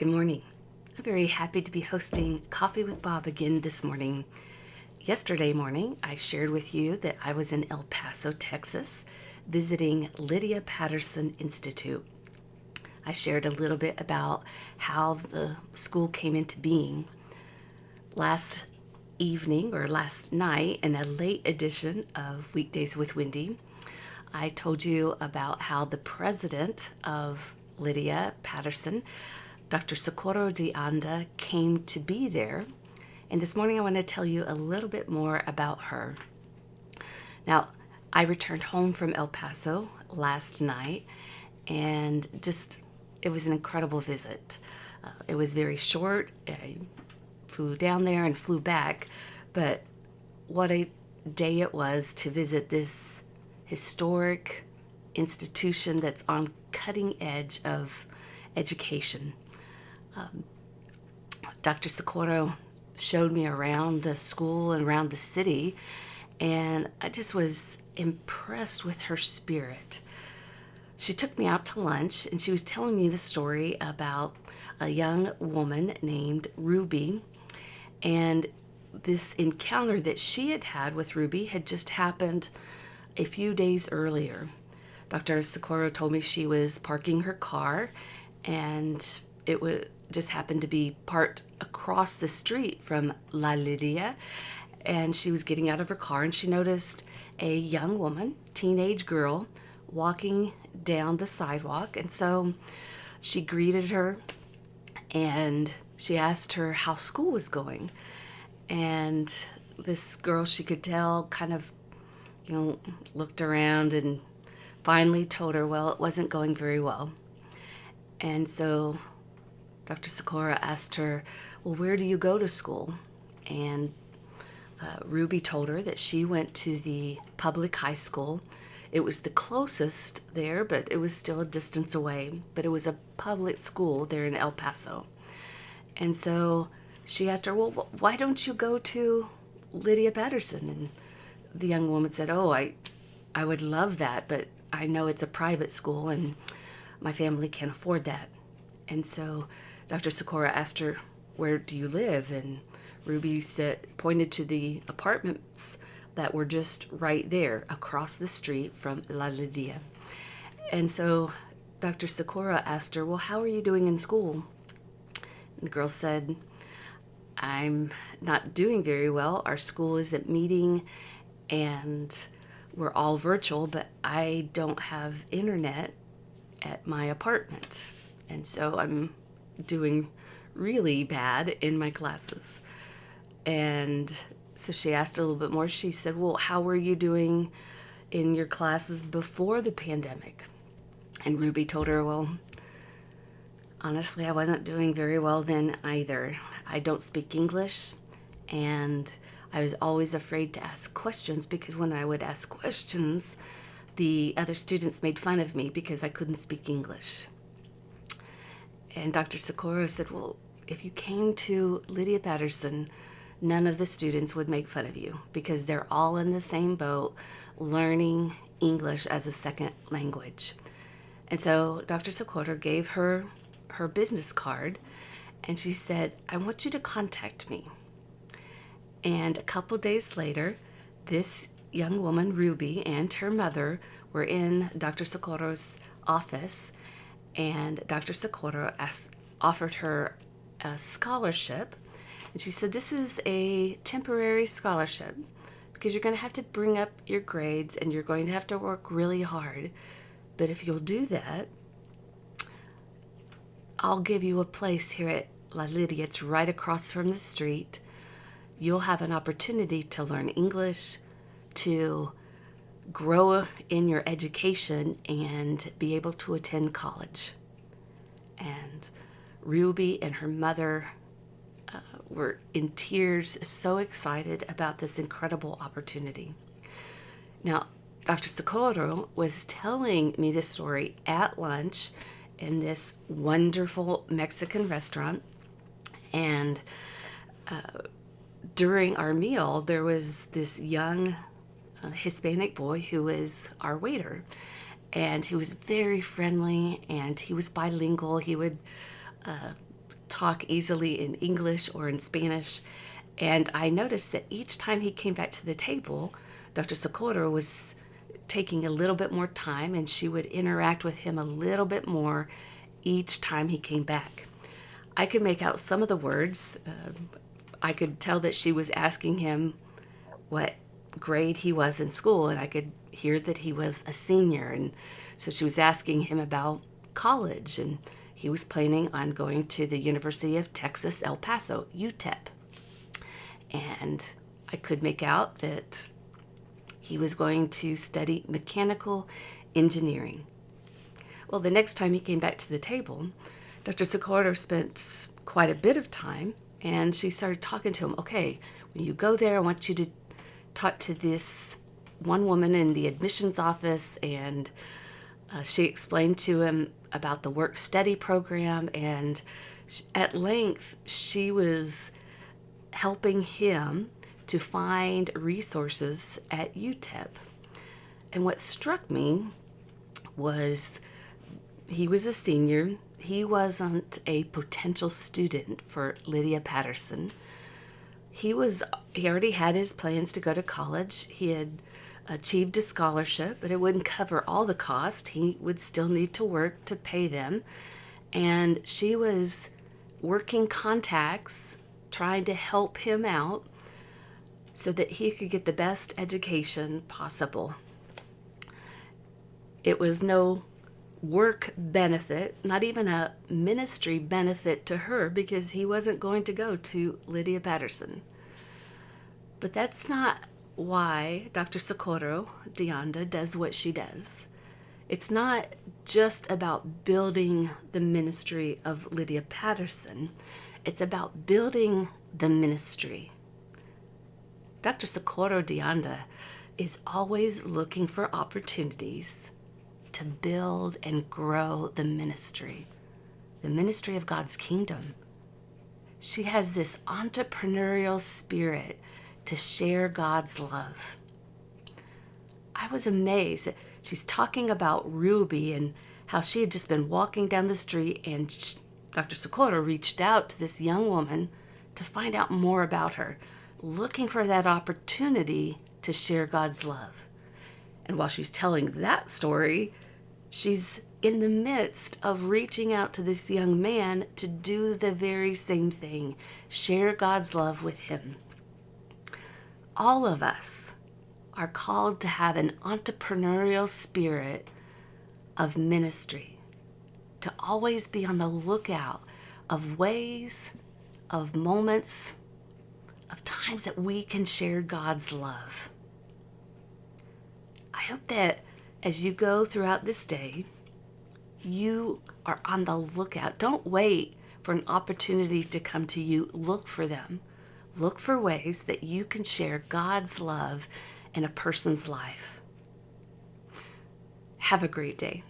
Good morning. I'm very happy to be hosting Coffee with Bob again this morning. Yesterday morning, I shared with you that I was in El Paso, Texas, visiting Lydia Patterson Institute. I shared a little bit about how the school came into being. Last night, in a late edition of Weekdays with Wendy, I told you about how the president of Lydia Patterson, Dr. Socorro de Anda, came to be there. And this morning I want to tell you a little bit more about her. Now, I returned home from El Paso last night, and it was an incredible visit. It was very short. I flew down there and flew back, but what a day it was to visit this historic institution that's on cutting edge of education. Dr. Socorro showed me around the school and around the city, and I just was impressed with her spirit. She took me out to lunch, and she was telling me the story about a young woman named Ruby, and this encounter that she had had with Ruby had just happened a few days earlier. Dr. Socorro told me she was parking her car, and it would just happened to be parked across the street from La Lydia, and she was getting out of her car, and she noticed a young woman, teenage girl, walking down the sidewalk. And so she greeted her, and she asked her how school was going. And this girl, she could tell, kind of, looked around and finally told her, well, it wasn't going very well. And so Dr. Socorro asked her, well, where do you go to school? And Ruby told her that she went to the public high school. It was the closest there, but it was still a distance away. But it was a public school there in El Paso. And so she asked her, well, why don't you go to Lydia Patterson? And the young woman said, oh, I would love that, but I know it's a private school and my family can't afford that. And so Dr. Socorro asked her, where do you live? And Ruby pointed to the apartments that were just right there across the street from La Lydia. And so Dr. Socorro asked her, well, how are you doing in school? And the girl said, I'm not doing very well. Our school isn't meeting, and we're all virtual, but I don't have internet at my apartment. And so I'm doing really bad in my classes. And so she asked a little bit more. She said, well, how were you doing in your classes before the pandemic? And Ruby told her, well, honestly, I wasn't doing very well then either. I don't speak English, and I was always afraid to ask questions because when I would ask questions, the other students made fun of me because I couldn't speak English. And Dr. Socorro said, well, if you came to Lydia Patterson, none of the students would make fun of you because they're all in the same boat learning English as a second language. And so Dr. Socorro gave her her business card, and she said, I want you to contact me. And a couple days later, this young woman, Ruby, and her mother were in Dr. Socorro's office, and Dr. Socorro offered her a scholarship. And she said, this is a temporary scholarship because you're going to have to bring up your grades and you're going to have to work really hard. But if you'll do that, I'll give you a place here at La Lydia. It's right across from the street. You'll have an opportunity to learn English, to grow in your education, and be able to attend college. And Ruby and her mother were in tears, so excited about this incredible opportunity. Now, Dr. Socorro was telling me this story at lunch in this wonderful Mexican restaurant, and during our meal, there was this young Hispanic boy who was our waiter, and he was very friendly, and he was bilingual. He would talk easily in English or in Spanish. And I noticed that each time he came back to the table, Dr. Socorro was taking a little bit more time, and she would interact with him a little bit more each time he came back. I could make out some of the words. I could tell that she was asking him what grade he was in school, and I could hear that he was a senior. And so she was asking him about college, and he was planning on going to the University of Texas, El Paso, UTEP. And I could make out that he was going to study mechanical engineering. Well, the next time he came back to the table, Dr. Socorro spent quite a bit of time, and she started talking to him. Okay, when you go there, I want you to talk to this one woman in the admissions office, and she explained to him about the work-study program, and at length she was helping him to find resources at UTEP. And what struck me was he was a senior. He wasn't a potential student for Lydia Patterson. He already had his plans to go to college. He had achieved a scholarship, but it wouldn't cover all the cost. He would still need to work to pay them. And she was working contacts, trying to help him out so that he could get the best education possible. It was no work benefit, not even a ministry benefit to her, because he wasn't going to go to Lydia Patterson. But that's not why Dr. Socorro de Anda does what she does. It's not just about building the ministry of Lydia Patterson. It's about building the ministry. Dr. Socorro de Anda is always looking for opportunities to build and grow the ministry of God's kingdom. She has this entrepreneurial spirit to share God's love. I was amazed that she's talking about Ruby and how she had just been walking down the street, and Dr. Socorro reached out to this young woman to find out more about her, looking for that opportunity to share God's love. And while she's telling that story, she's in the midst of reaching out to this young man to do the very same thing, share God's love with him. All of us are called to have an entrepreneurial spirit of ministry, to always be on the lookout of ways, of moments, of times that we can share God's love. I hope that as you go throughout this day, you are on the lookout. Don't wait for an opportunity to come to you. Look for them. Look for ways that you can share God's love in a person's life. Have a great day.